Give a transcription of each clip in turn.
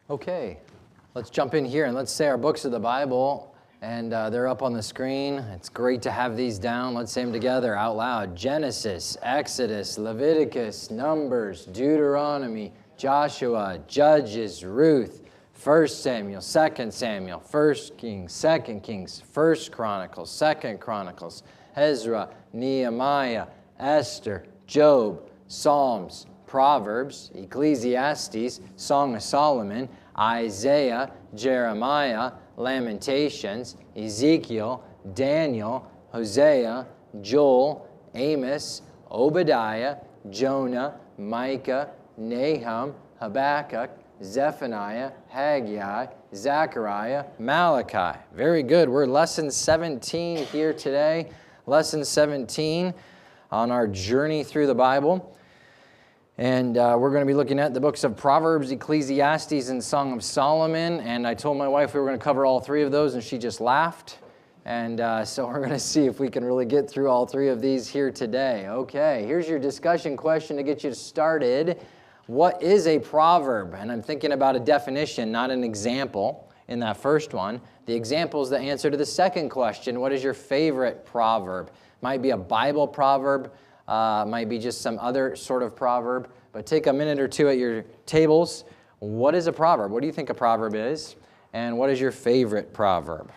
Okay, let's jump in here and let's say our books of the Bible, and they're up on the screen. It's great to have these down. Let's say them together out loud. Genesis, Exodus, Leviticus, Numbers, Deuteronomy, Joshua, Judges, Ruth, 1 Samuel, 2 Samuel, 1 Kings, 2 Kings, 1 Chronicles, 2 Chronicles, Ezra, Nehemiah, Esther, Job, Psalms, Proverbs, Ecclesiastes, Song of Solomon, Isaiah, Jeremiah, Lamentations, Ezekiel, Daniel, Hosea, Joel, Amos, Obadiah, Jonah, Micah, Nahum, Habakkuk, Zephaniah, Haggai, Zechariah, Malachi. Very good. We're lesson 17 here today. Lesson 17 on our journey through the Bible. And we're going to be looking at the books of Proverbs, Ecclesiastes, and Song of Solomon. And I told my wife we were going to cover all three of those, and she just laughed. And so we're going to see if we can really get through all three of these here today. Okay, here's your discussion question to get you started. What is a proverb? And I'm thinking about a definition, not an example in that first one. The example is the answer to the second question. What is your favorite proverb? Might be a Bible proverb. Might be just some other sort of proverb. But take a minute or two at your tables. What is a proverb? What do you think a proverb is? And what is your favorite proverb?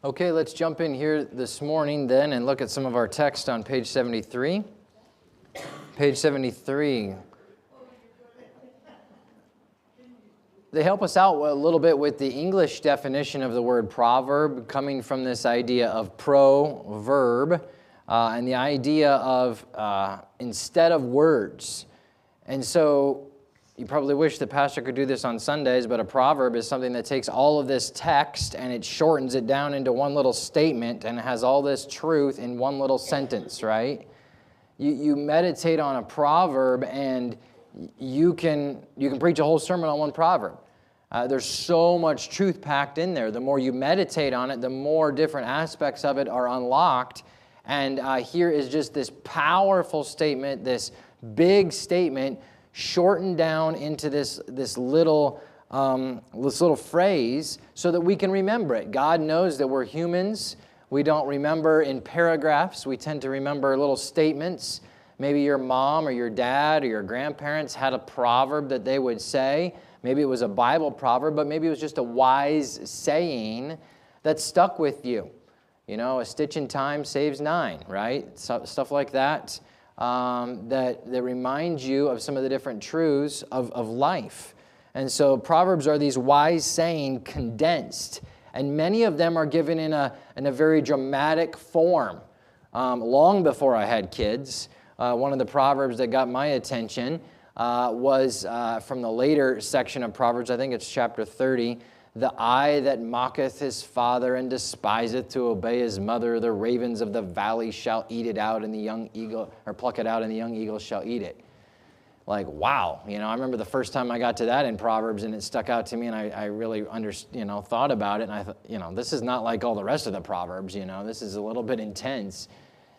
Okay, let's jump in here this morning then and look at some of our text on page 73. Page 73. They help us out a little bit with the English definition of the word proverb, coming from this idea of proverb, and the idea of instead of words. And so you probably wish the pastor could do this on Sundays, but a proverb is something that takes all of this text and it shortens it down into one little statement and has all this truth in one little sentence, right? You meditate on a proverb and you can preach a whole sermon on one proverb. There's so much truth packed in there. The more you meditate on it, the more different aspects of it are unlocked. And here is just this powerful statement, this big statement, shortened down into this little phrase so that we can remember it. God knows that we're humans. We don't remember in paragraphs. We tend to remember little statements. Maybe your mom or your dad or your grandparents had a proverb that they would say. Maybe it was a Bible proverb, but maybe it was just a wise saying that stuck with you. You know, a stitch in time saves 9, right? Stuff like that. that remind you of some of the different truths of life. And so Proverbs are these wise sayings condensed, and many of them are given in a very dramatic form. Long before I had kids, one of the Proverbs that got my attention was from the later section of Proverbs. I think it's chapter 30. The eye that mocketh his father and despiseth to obey his mother, the ravens of the valley shall eat it out, and the young eagle, or pluck it out, and the young eagle shall eat it. Like, wow. I remember the first time I got to that in Proverbs, and it stuck out to me, and I really thought about it, and I thought, this is not like all the rest of the Proverbs, this is a little bit intense.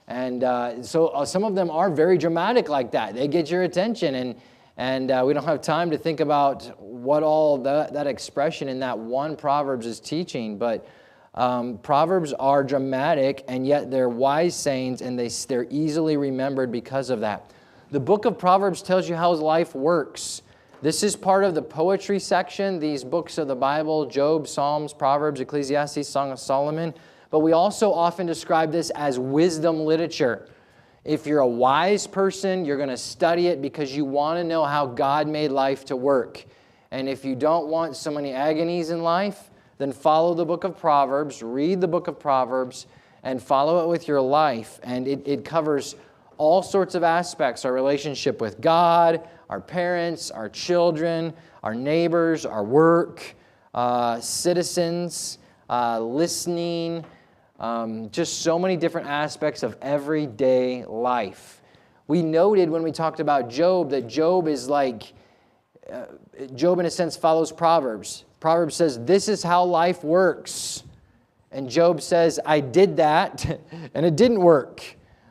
And so some of them are very dramatic like that. They get your attention, and we don't have time to think about what all that expression in that one Proverbs is teaching, but Proverbs are dramatic, and yet they're wise sayings, and they're easily remembered because of that. The book of Proverbs tells you how life works. This is part of the poetry section, these books of the Bible, Job, Psalms, Proverbs, Ecclesiastes, Song of Solomon. But we also often describe this as wisdom literature. If you're a wise person, you're going to study it because you want to know how God made life to work. And if you don't want so many agonies in life, then follow the book of Proverbs, read the book of Proverbs, and follow it with your life. And it covers all sorts of aspects: our relationship with God, our parents, our children, our neighbors, our work, citizens, listening, just so many different aspects of everyday life. We noted when we talked about Job that Job is like, Job in a sense follows Proverbs. Proverbs says, this is how life works. And Job says, I did that, and it didn't work.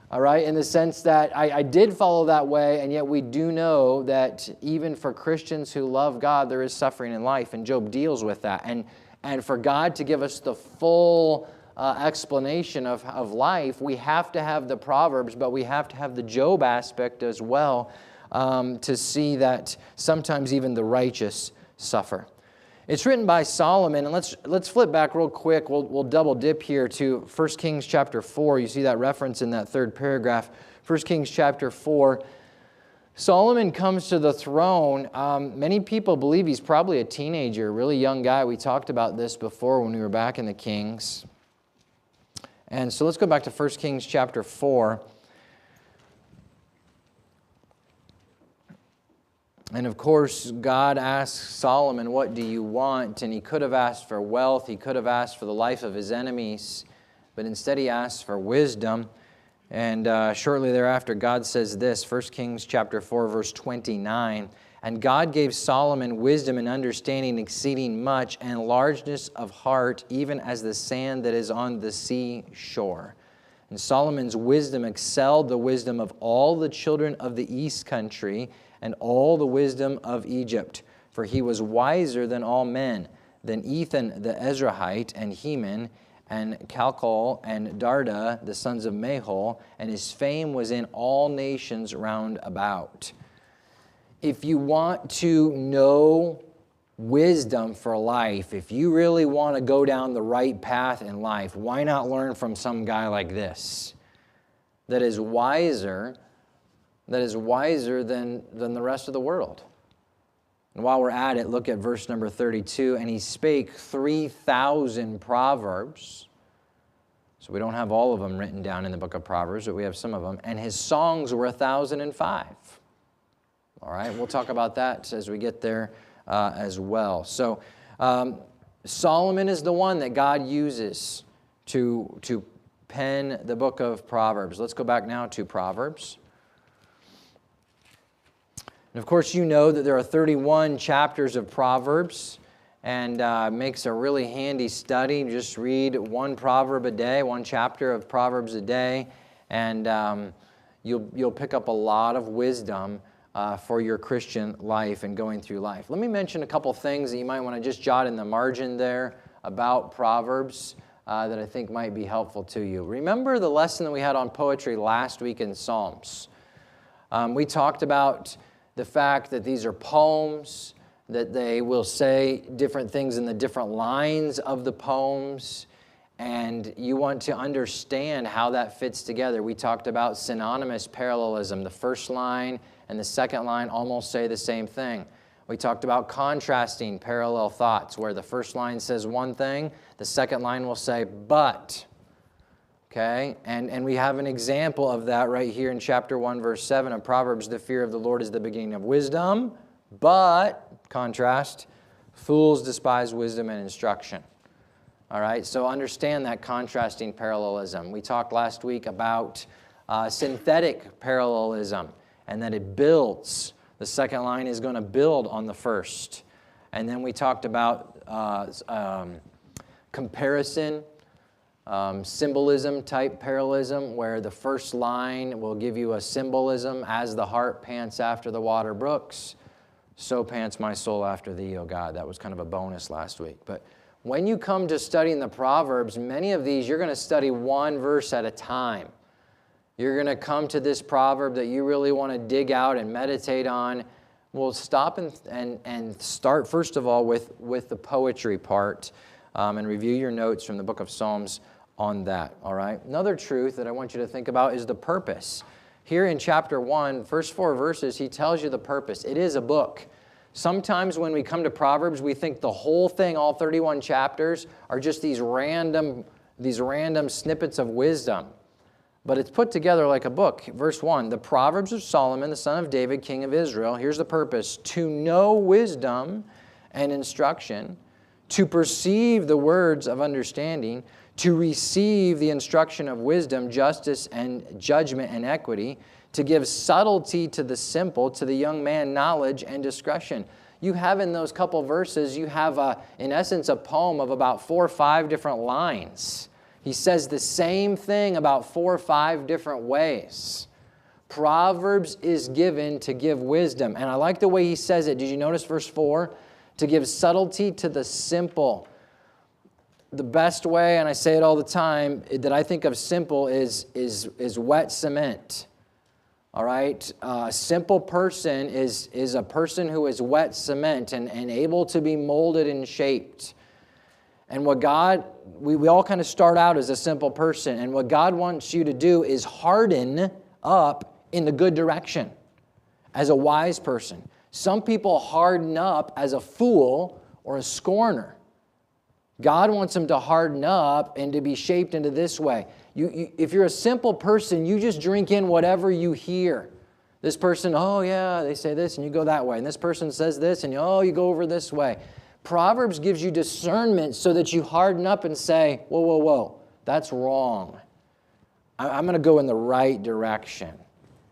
All right, in the sense that I did follow that way, and yet we do know that even for Christians who love God, there is suffering in life, and Job deals with that. And for God to give us the full explanation of life, we have to have the Proverbs, but we have to have the Job aspect as well to see that sometimes even the righteous suffer. It's written by Solomon, and let's flip back real quick. We'll double dip here to 1 Kings chapter 4. You see that reference in that third paragraph. 1 Kings chapter 4. Solomon comes to the throne. Many people believe he's probably a teenager, a really young guy. We talked about this before when we were back in the Kings. And so let's go back to 1 Kings chapter 4. And of course, God asks Solomon, what do you want? And he could have asked for wealth. He could have asked for the life of his enemies. But instead he asks for wisdom. And shortly thereafter, God says this, 1 Kings chapter 4, verse 29. And God gave Solomon wisdom and understanding exceeding much, and largeness of heart, even as the sand that is on the seashore. And Solomon's wisdom excelled the wisdom of all the children of the east country, and all the wisdom of Egypt. For he was wiser than all men, than Ethan the Ezrahite, and Heman, and Calcol, and Darda, the sons of Mahol, and his fame was in all nations round about. If you want to know wisdom for life, if you really want to go down the right path in life, why not learn from some guy like this that is wiser than the rest of the world? And while we're at it, look at verse number 32. And he spake 3,000 proverbs. So we don't have all of them written down in the book of Proverbs, but we have some of them. And his songs were 1,005. All right, we'll talk about that as we get there as well. So Solomon is the one that God uses to pen the book of Proverbs. Let's go back now to Proverbs. And of course, you know that there are 31 chapters of Proverbs, and makes a really handy study. Just read one proverb a day, one chapter of Proverbs a day, and you'll pick up a lot of wisdom for your Christian life and going through life. Let me mention a couple things that you might want to just jot in the margin there about Proverbs that I think might be helpful to you. Remember the lesson that we had on poetry last week in Psalms. We talked about the fact that these are poems, that they will say different things in the different lines of the poems, and you want to understand how that fits together. We talked about synonymous parallelism. The first line and the second line almost say the same thing. We talked about contrasting parallel thoughts, where the first line says one thing, the second line will say, but. Okay? And we have an example of that right here in chapter 1, verse 7 of Proverbs. The fear of the Lord is the beginning of wisdom, but, contrast, fools despise wisdom and instruction. All right? So understand that contrasting parallelism. We talked last week about synthetic parallelism, and that it builds. The second line is going to build on the first. And then we talked about comparison, symbolism type parallelism, where the first line will give you a symbolism. As the hart pants after the water brooks, so pants my soul after thee, O God. That was kind of a bonus last week. But when you come to studying the Proverbs, many of these you're going to study one verse at a time. You're going to come to this proverb that you really want to dig out and meditate on. We'll stop and start, first of all, with the poetry part and review your notes from the book of Psalms on that, all right? Another truth that I want you to think about is the purpose. Here in chapter 1, first 4 verses, he tells you the purpose. It is a book. Sometimes when we come to Proverbs, we think the whole thing, all 31 chapters, are just these random snippets of wisdom. But it's put together like a book. Verse 1, the Proverbs of Solomon, the son of David, king of Israel. Here's the purpose: to know wisdom and instruction, to perceive the words of understanding, to receive the instruction of wisdom, justice, and judgment and equity, to give subtlety to the simple, to the young man knowledge and discretion. You have in those couple verses, you have, in essence, a poem of about 4 or 5 different lines. He says the same thing about 4 or 5 different ways. Proverbs is given to give wisdom. And I like the way he says it. Did you notice verse 4? To give subtlety to the simple. The best way, and I say it all the time, that I think of simple is wet cement. All right? A simple person is a person who is wet cement and able to be molded and shaped. And what God, we all kind of start out as a simple person. And what God wants you to do is harden up in the good direction as a wise person. Some people harden up as a fool or a scorner. God wants them to harden up and to be shaped into this way. If you're a simple person, you just drink in whatever you hear. This person, oh yeah, they say this, and you go that way. And this person says this, and you go over this way. Proverbs gives you discernment so that you harden up and say, whoa, whoa, whoa, that's wrong. I'm going to go in the right direction.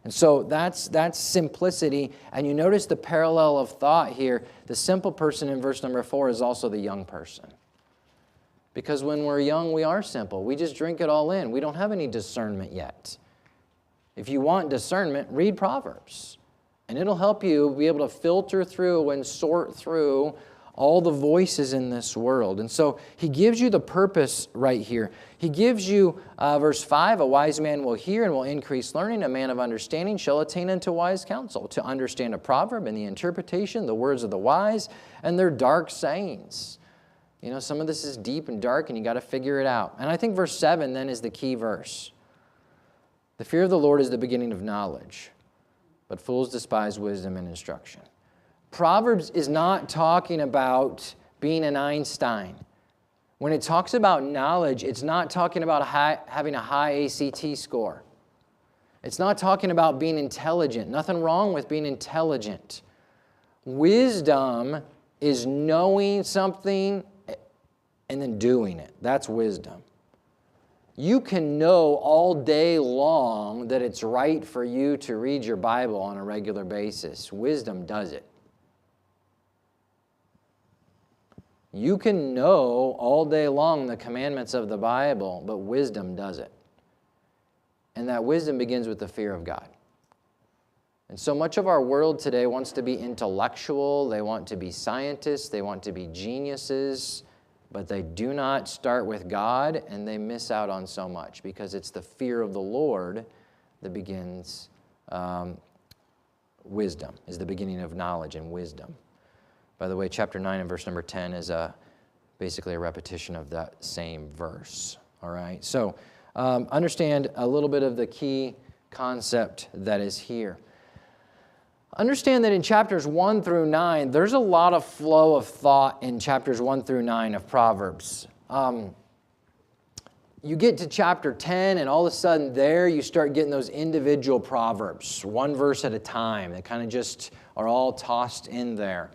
And so that's simplicity. And you notice the parallel of thought here. The simple person in verse number 4 is also the young person. Because when we're young, we are simple. We just drink it all in. We don't have any discernment yet. If you want discernment, read Proverbs. And it'll help you be able to filter through and sort through all the voices in this world. And so he gives you the purpose right here. He gives you, verse 5, a wise man will hear and will increase learning. A man of understanding shall attain unto wise counsel. To understand a proverb and the interpretation, the words of the wise, and their dark sayings. You know, some of this is deep and dark, and you got to figure it out. And I think verse 7 then is the key verse. The fear of the Lord is the beginning of knowledge, but fools despise wisdom and instruction. Proverbs is not talking about being an Einstein. When it talks about knowledge, it's not talking about having a high ACT score. It's not talking about being intelligent. Nothing wrong with being intelligent. Wisdom is knowing something and then doing it. That's wisdom. You can know all day long that it's right for you to read your Bible on a regular basis. Wisdom does it. You can know all day long the commandments of the Bible, but wisdom does it. And that wisdom begins with the fear of God. And so much of our world today wants to be intellectual, they want to be scientists, they want to be geniuses, but they do not start with God, and they miss out on so much because it's the fear of the Lord that begins wisdom, is the beginning of knowledge and wisdom. By the way, chapter 9 and verse number 10 is basically a repetition of that same verse. All right, so understand a little bit of the key concept that is here. Understand that in chapters 1 through 9, there's a lot of flow of thought in chapters 1 through 9 of Proverbs. You get to chapter 10, and all of a sudden there you start getting those individual proverbs, one verse at a time. They kind of just are all tossed in there.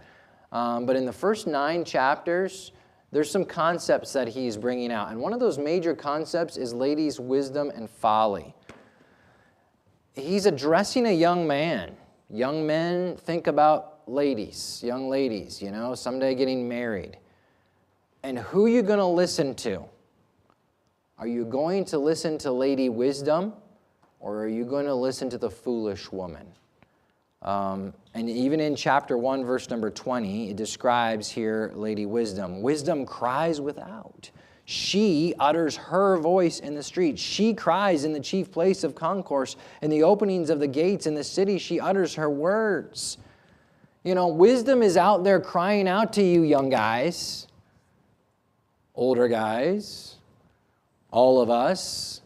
But in the first 9 chapters, there's some concepts that he's bringing out. And one of those major concepts is ladies' wisdom and folly. He's addressing a young man. Young men, think about ladies, young ladies, someday getting married. And who are you going to listen to? Are you going to listen to Lady Wisdom, or are you going to listen to the foolish woman? And even in chapter 1, verse number 20, it describes here Lady Wisdom. Wisdom cries without. She utters her voice in the street. She cries in the chief place of concourse. In the openings of the gates in the city, she utters her words. Wisdom is out there crying out to you, young guys, older guys, all of us.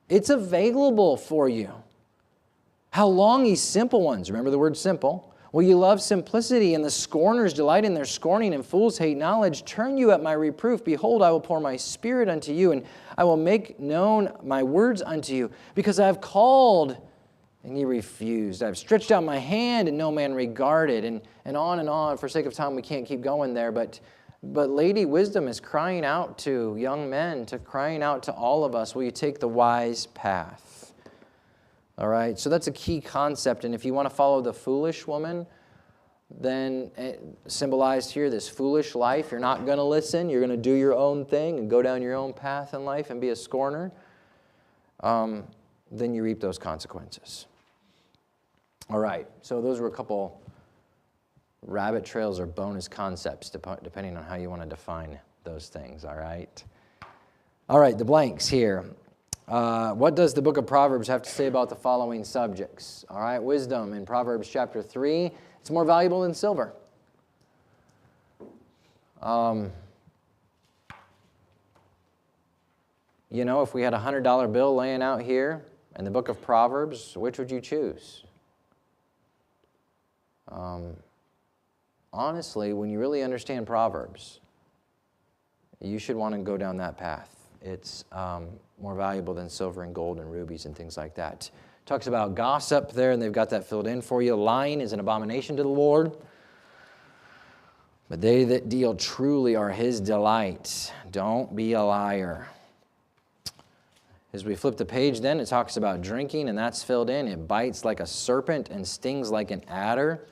It's available for you. How long, ye simple ones? Remember the word simple. Will you love simplicity, and the scorners delight in their scorning, and fools hate knowledge? Turn you at my reproof. Behold, I will pour my spirit unto you, and I will make known my words unto you. Because I have called, and ye refused. I have stretched out my hand, and no man regarded. And on and on. For sake of time, we can't keep going there. But Lady Wisdom is crying out to young men, crying out to all of us, will you take the wise path? All right, so that's a key concept. And if you want to follow the foolish woman, then symbolized here, this foolish life, you're not going to listen. You're going to do your own thing and go down your own path in life and be a scorner. Then you reap those consequences. All right, so those were a couple rabbit trails or bonus concepts, depending on how you want to define those things, all right? All right, the blanks here. What does the book of Proverbs have to say about the following subjects? All right, wisdom in Proverbs chapter 3, it's more valuable than silver. If we had a $100 bill laying out here in the book of Proverbs, which would you choose? Honestly, when you really understand Proverbs, you should want to go down that path. It's more valuable than silver and gold and rubies and things like that. Talks about gossip there, and they've got that filled in for you. Lying is an abomination to the Lord, but they that deal truly are his delight. Don't be a liar. As we flip the page then, it talks about drinking, and that's filled in. It bites like a serpent and stings like an adder.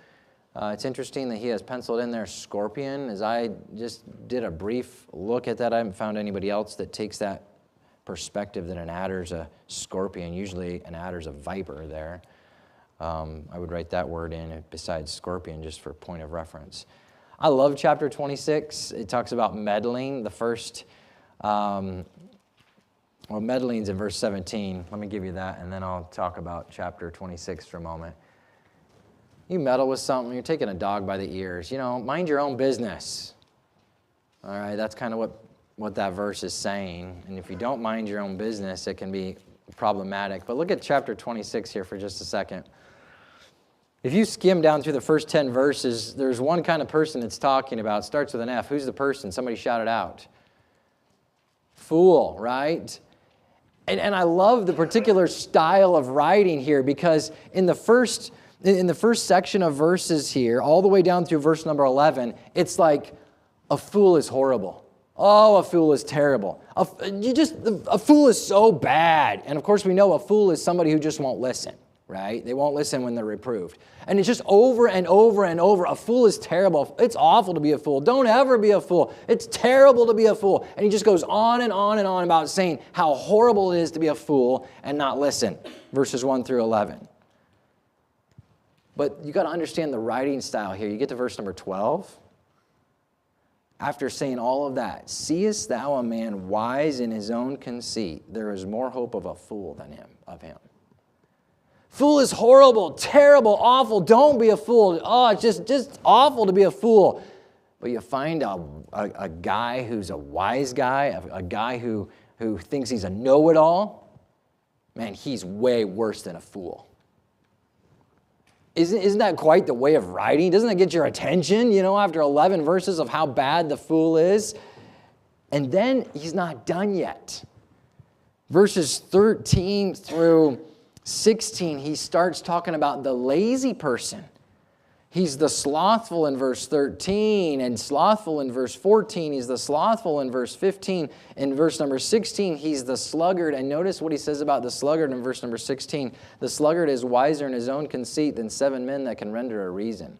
It's interesting that he has penciled in there scorpion. As I just did a brief look at that, I haven't found anybody else that takes that perspective that an adder's a scorpion. Usually an adder's a viper there. I would write that word in besides scorpion just for point of reference. I love chapter 26. It talks about meddling. The first, meddling's in verse 17. Let me give you that, and then I'll talk about chapter 26 for a moment. You meddle with something, you're taking a dog by the ears. Mind your own business. All right, that's kind of what that verse is saying. And if you don't mind your own business, it can be problematic. But look at chapter 26 here for just a second. If you skim down through the first 10 verses, there's one kind of person it's talking about. It starts with an F. Who's the person? Somebody shout it out. Fool, right? And I love the particular style of writing here, because in the first section of verses here, all the way down through verse number 11, it's like, a fool is horrible. Oh, a fool is terrible. A fool is so bad. And of course, we know a fool is somebody who just won't listen, right? They won't listen when they're reproved. And it's just over and over and over. A fool is terrible. It's awful to be a fool. Don't ever be a fool. It's terrible to be a fool. And he just goes on and on and on about saying how horrible it is to be a fool and not listen. Verses 1 through 11. But you got to understand the writing style here. You get to verse number 12. After saying all of that, seest thou a man wise in his own conceit? There is more hope of a fool than of him. Fool is horrible, terrible, awful. Don't be a fool. Oh, it's just awful to be a fool. But you find a guy who's a wise guy, a guy who thinks he's a know-it-all, man, he's way worse than a fool. Isn't that quite the way of writing? Doesn't that get your attention, after 11 verses of how bad the fool is? And then he's not done yet. Verses 13 through 16, he starts talking about the lazy person. He's the slothful in verse 13 and slothful in verse 14. He's the slothful in verse 15. In verse number 16, he's the sluggard. And notice what he says about the sluggard in verse number 16. The sluggard is wiser in his own conceit than 7 men that can render a reason.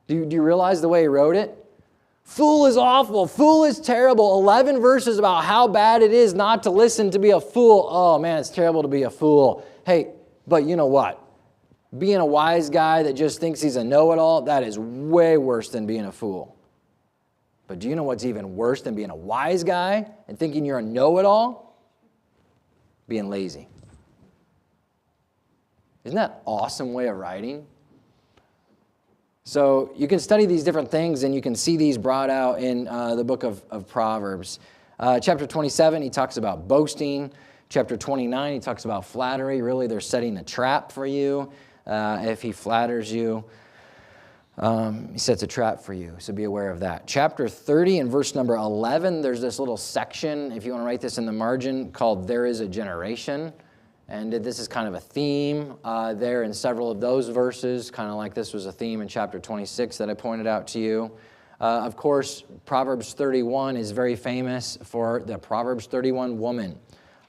Do you realize the way he wrote it? Fool is awful. Fool is terrible. 11 verses about how bad it is not to listen, to be a fool. Oh, man, it's terrible to be a fool. Hey, but you know what? Being a wise guy that just thinks he's a know-it-all, that is way worse than being a fool. But do you know what's even worse than being a wise guy and thinking you're a know-it-all? Being lazy. Isn't that an awesome way of writing? So you can study these different things, and you can see these brought out in the book of Proverbs. Chapter 27, he talks about boasting. Chapter 29, he talks about flattery. Really, they're setting a trap for you. If he flatters you, he sets a trap for you. So be aware of that. Chapter 30 and verse number 11, there's this little section, if you want to write this in the margin, called There is a Generation. And this is kind of a theme there in several of those verses, kind of like this was a theme in chapter 26 that I pointed out to you. Of course, Proverbs 31 is very famous for the Proverbs 31 woman,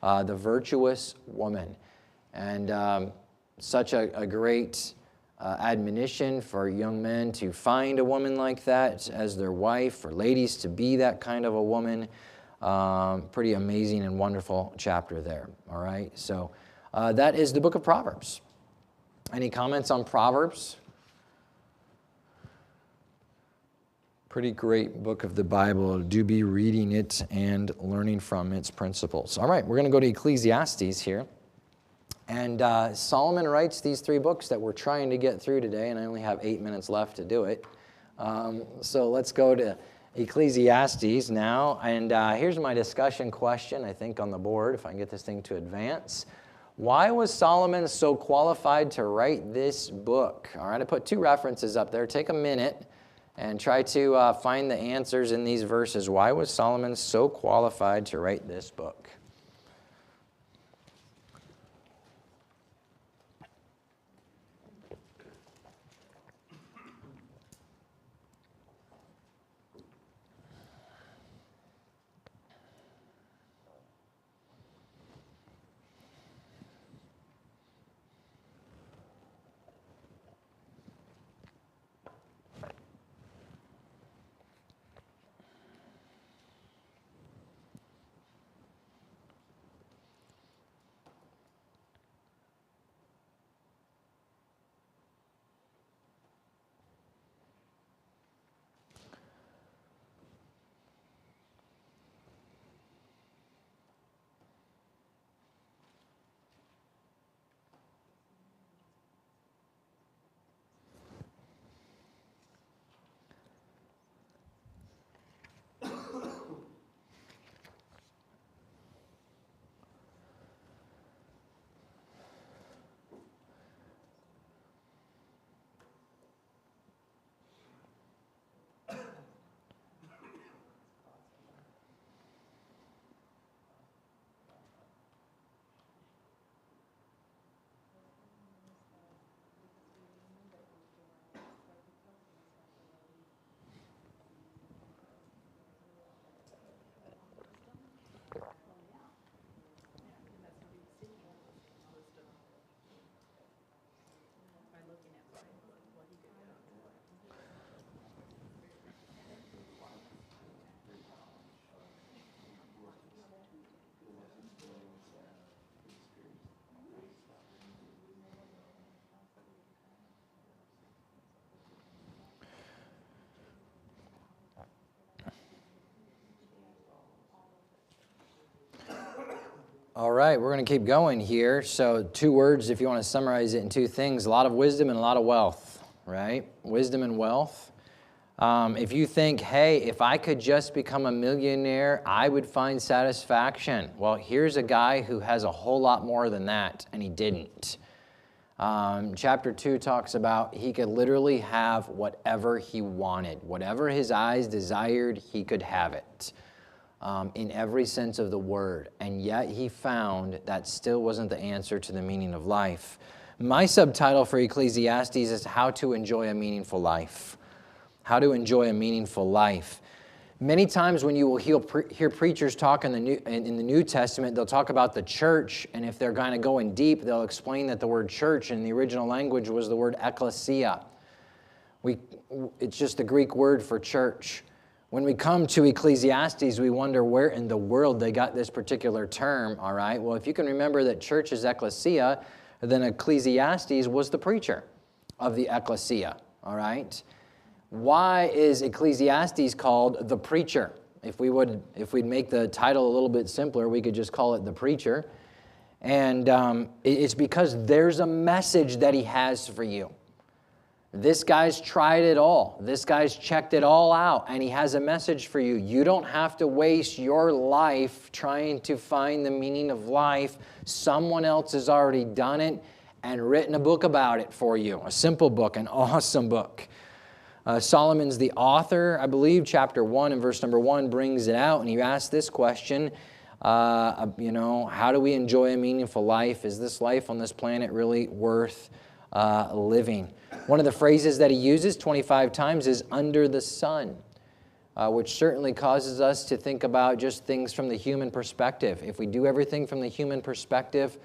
the virtuous woman. And such a great admonition for young men to find a woman like that as their wife, for ladies to be that kind of a woman. Pretty amazing and wonderful chapter there, all right? So that is the book of Proverbs. Any comments on Proverbs? Pretty great book of the Bible. Do be reading it and learning from its principles. All right, we're going to go to Ecclesiastes here. And Solomon writes these 3 books that we're trying to get through today, and I only have 8 minutes left to do it. So let's go to Ecclesiastes now. And here's my discussion question, I think, on the board, if I can get this thing to advance. Why was Solomon so qualified to write this book? All right, I put 2 references up there. Take a minute and try to find the answers in these verses. Why was Solomon so qualified to write this book? All right, we're going to keep going here. So 2 words, if you want to summarize it in 2 things, a lot of wisdom and a lot of wealth, right? Wisdom and wealth. If you think, hey, if I could just become a millionaire, I would find satisfaction. Well, here's a guy who has a whole lot more than that, and he didn't. Chapter 2 talks about he could literally have whatever he wanted. Whatever his eyes desired, he could have it. In every sense of the word. And yet he found that still wasn't the answer to the meaning of life. My subtitle for Ecclesiastes is How to Enjoy a Meaningful Life. How to enjoy a meaningful life. Many times when you will hear preachers talk in the New Testament, they'll talk about the church, and if they're kind of going deep, they'll explain that the word church in the original language was the word ecclesia. It's just the Greek word for church. When we come to Ecclesiastes, we wonder where in the world they got this particular term, all right? Well, if you can remember that church is ecclesia, then Ecclesiastes was the preacher of the ecclesia, all right? Why is Ecclesiastes called the preacher? If we'd make the title a little bit simpler, we could just call it the preacher. And it's because there's a message that he has for you. This guy's tried it all. This guy's checked it all out, and he has a message for you. You don't have to waste your life trying to find the meaning of life. Someone else has already done it and written a book about it for you. A simple book, an awesome book. Solomon's the author, I believe, chapter 1 and verse number 1 brings it out, and he asks this question, how do we enjoy a meaningful life? Is this life on this planet really worth living? One of the phrases that he uses 25 times is under the sun, which certainly causes us to think about just things from the human perspective. If we do everything from the human perspective,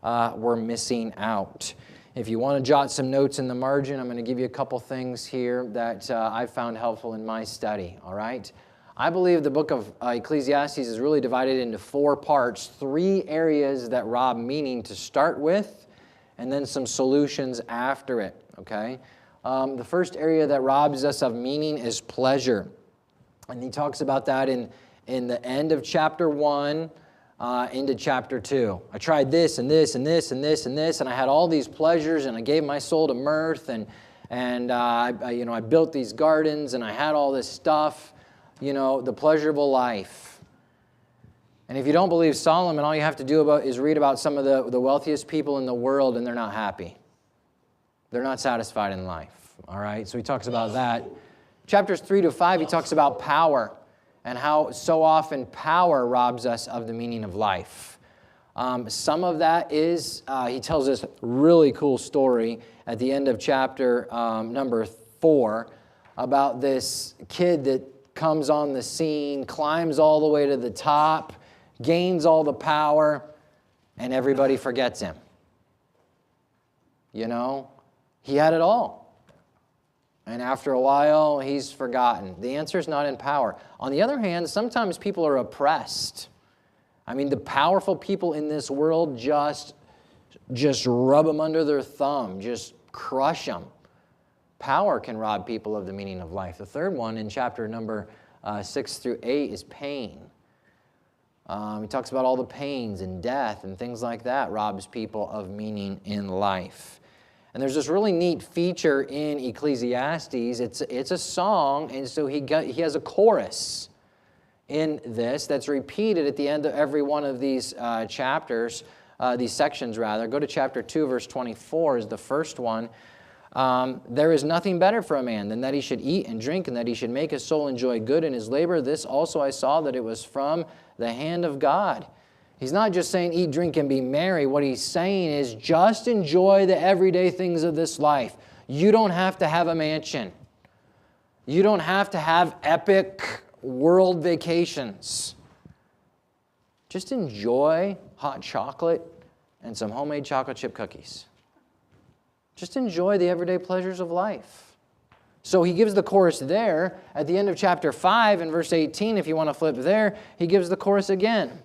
we're missing out. If you want to jot some notes in the margin, I'm going to give you a couple things here that I found helpful in my study, all right? I believe the book of Ecclesiastes is really divided into 4 parts, 3 areas that rob meaning to start with, and then some solutions after it, okay? The first area that robs us of meaning is pleasure. And he talks about that in the end of chapter 1 into chapter 2. I tried this and this and this and this and this, and I had all these pleasures, and I gave my soul to mirth, and I built these gardens, and I had all this stuff, the pleasurable life. And if you don't believe Solomon, all you have to do is read about some of the wealthiest people in the world, and they're not happy. They're not satisfied in life, all right? So he talks about that. Chapters 3 to 5, he talks about power and how so often power robs us of the meaning of life. Some of that is, he tells this really cool story at the end of chapter number 4 about this kid that comes on the scene, climbs all the way to the top, gains all the power, and everybody forgets him. He had it all. And after a while, he's forgotten. The answer is not in power. On the other hand, sometimes people are oppressed. The powerful people in this world just rub them under their thumb, just crush them. Power can rob people of the meaning of life. The third one in chapter number 6 through 8 is pain. He talks about all the pains and death and things like that robs people of meaning in life. And there's this really neat feature in Ecclesiastes. It's a song, and so he has a chorus in this that's repeated at the end of every one of these chapters, these sections rather. Go to chapter 2, verse 24 is the first one. There is nothing better for a man than that he should eat and drink, and that he should make his soul enjoy good in his labor. This also I saw, that it was from the hand of God. He's not just saying eat, drink, and be merry. What he's saying is just enjoy the everyday things of this life. You don't have to have a mansion. You don't have to have epic world vacations. Just enjoy hot chocolate and some homemade chocolate chip cookies. Just enjoy the everyday pleasures of life. So he gives the chorus there. At the end of chapter 5 and verse 18, if you want to flip there, he gives the chorus again.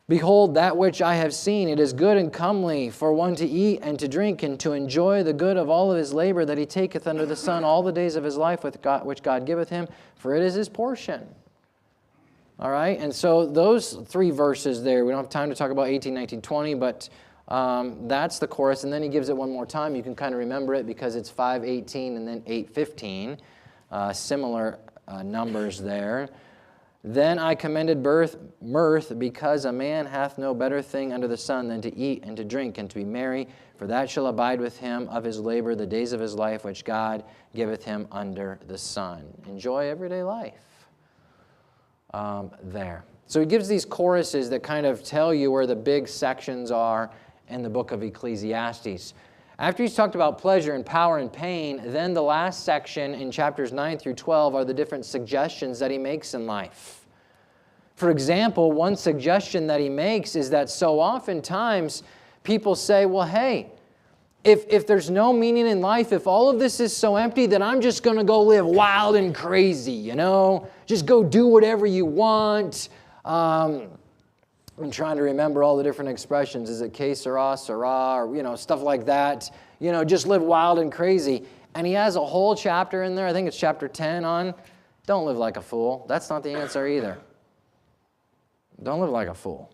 Behold, that which I have seen, it is good and comely for one to eat and to drink and to enjoy the good of all of his labor that he taketh under the sun all the days of his life which God giveth him, for it is his portion. All right, and so those 3 verses there, we don't have time to talk about 18, 19, 20, but that's the chorus, and then he gives it one more time. You can kind of remember it because it's 5:18 and then 8:15. similar numbers there. Then I commended mirth, because a man hath no better thing under the sun than to eat and to drink and to be merry, for that shall abide with him of his labor the days of his life, which God giveth him under the sun. Enjoy everyday life there. So he gives these choruses that kind of tell you where the big sections are in the book of Ecclesiastes. After he's talked about pleasure and power and pain, then the last section in chapters 9 through 12 are the different suggestions that he makes in life. For example, one suggestion that he makes is that so oftentimes people say, well, hey, if there's no meaning in life, if all of this is so empty, then I'm just going to go live wild and crazy, you know? Just go do whatever you want. I'm trying to remember all the different expressions. Is it que sera, sera, or, stuff like that. Just live wild and crazy. And he has a whole chapter in there, I think it's chapter 10 on, don't live like a fool. That's not the answer either. Don't live like a fool.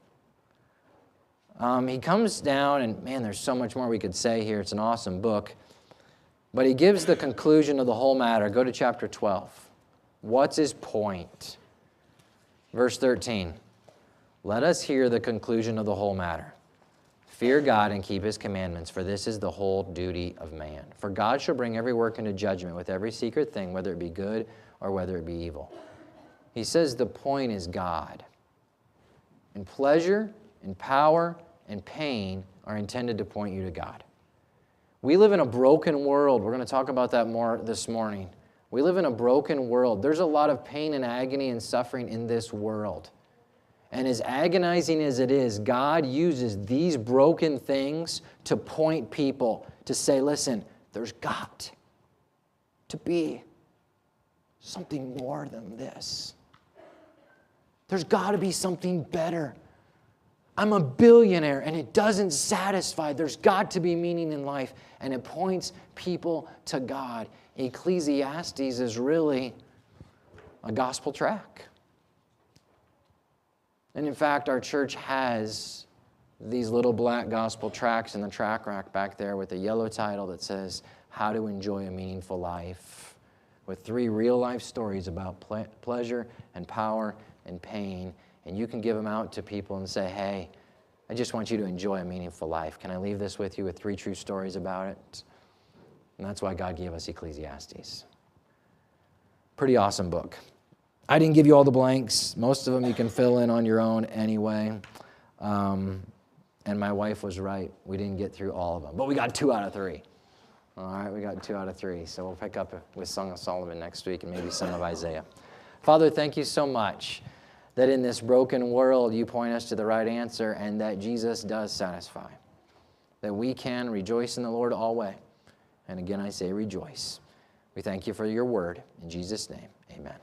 He comes down, and man, there's so much more we could say here. It's an awesome book. But he gives the conclusion of the whole matter. Go to chapter 12. What's his point? Verse 13. Let us hear the conclusion of the whole matter. Fear God and keep his commandments, for this is the whole duty of man. For God shall bring every work into judgment with every secret thing, whether it be good or whether it be evil. He says the point is God. And pleasure and power and pain are intended to point you to God. We live in a broken world. We're going to talk about that more this morning. We live in a broken world. There's a lot of pain and agony and suffering in this world. And as agonizing as it is, God uses these broken things to point people to say, listen, there's got to be something more than this. There's got to be something better. I'm a billionaire and it doesn't satisfy. There's got to be meaning in life. And it points people to God. Ecclesiastes is really a gospel tract. And in fact, our church has these little black gospel tracts in the track rack back there with a yellow title that says, How to Enjoy a Meaningful Life, with 3 real-life stories about pleasure and power and pain. And you can give them out to people and say, hey, I just want you to enjoy a meaningful life. Can I leave this with you with 3 true stories about it? And that's why God gave us Ecclesiastes. Pretty awesome book. I didn't give you all the blanks. Most of them you can fill in on your own anyway. And my wife was right. We didn't get through all of them. But we got 2 out of 3. All right, we got 2 out of 3. So we'll pick up with Song of Solomon next week and maybe some of Isaiah. Father, thank you so much that in this broken world you point us to the right answer and that Jesus does satisfy. That we can rejoice in the Lord always. And again, I say rejoice. We thank you for your word. In Jesus' name, amen.